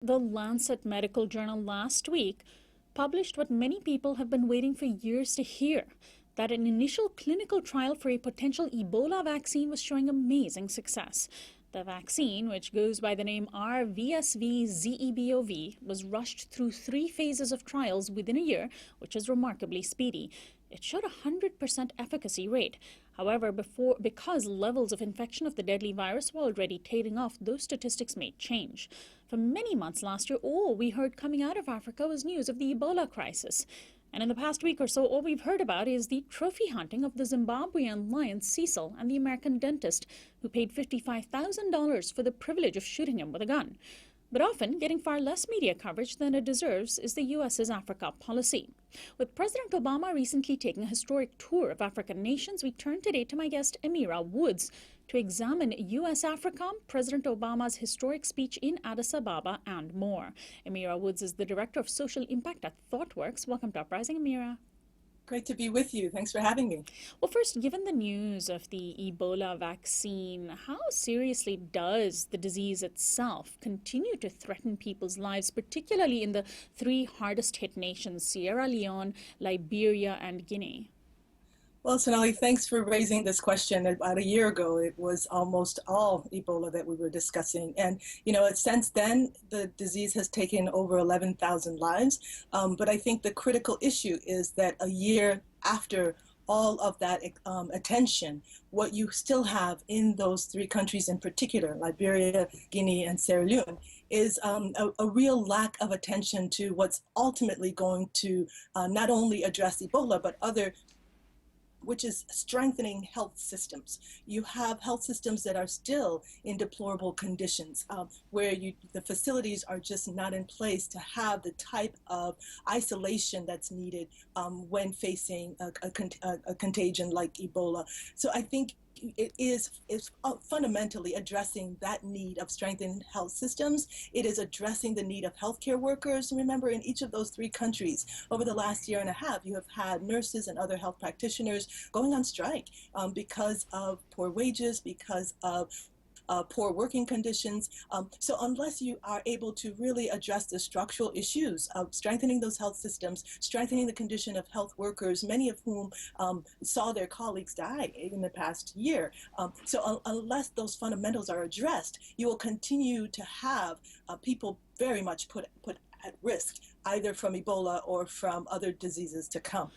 The Lancet Medical Journal last week published what many people have been waiting for years to hear, that an initial clinical trial for a potential Ebola vaccine was showing amazing success. The vaccine, which goes by the name RVSV-ZEBOV, was rushed through 3 phases of trials within a year, which is remarkably speedy. It showed a 100% efficacy rate. However, because levels of infection of the deadly virus were already tailing off, those statistics may change. For many months last year, all we heard coming out of Africa was news of the Ebola crisis. And in the past week or so, all we've heard about is the trophy hunting of the Zimbabwean lion Cecil and the American dentist who paid $55,000 for the privilege of shooting him with a gun. But often, getting far less media coverage than it deserves is the U.S.'s Africa policy. With President Obama recently taking a historic tour of African nations, we turn today to my guest, Emira Woods, to examine U.S. AFRICOM, President Obama's historic speech in Addis Ababa, and more. Emira Woods is the Director of Social Impact at ThoughtWorks. Welcome to Uprising, Emira. Great to be with you. Thanks for having me. Well, first, given the news of the Ebola vaccine, how seriously does the disease itself continue to threaten people's lives, particularly in the three hardest hit nations, Sierra Leone, Liberia, and Guinea? Well, Sonali, thanks for raising this question. About a year ago, it was almost all Ebola that we were discussing. And, since then, the disease has taken over 11,000 lives. But I think the critical issue is that a year after all of that attention, what you still have in those three countries in particular, Liberia, Guinea, and Sierra Leone, is a real lack of attention to what's ultimately going to not only address Ebola, but other, which is strengthening health systems. You have health systems that are still in deplorable conditions, where the facilities are just not in place to have the type of isolation that's needed when facing a contagion like Ebola. So I think it is fundamentally addressing that need of strengthened health systems. It is addressing the need of healthcare workers. Remember, in each of those three countries, over the last year and a half, you have had nurses and other health practitioners going on strike because of poor wages, because of poor working conditions. So unless you are able to really address the structural issues of strengthening those health systems, strengthening the condition of health workers, many of whom saw their colleagues die in the past year. So unless those fundamentals are addressed, you will continue to have people very much put at risk, either from Ebola or from other diseases to come.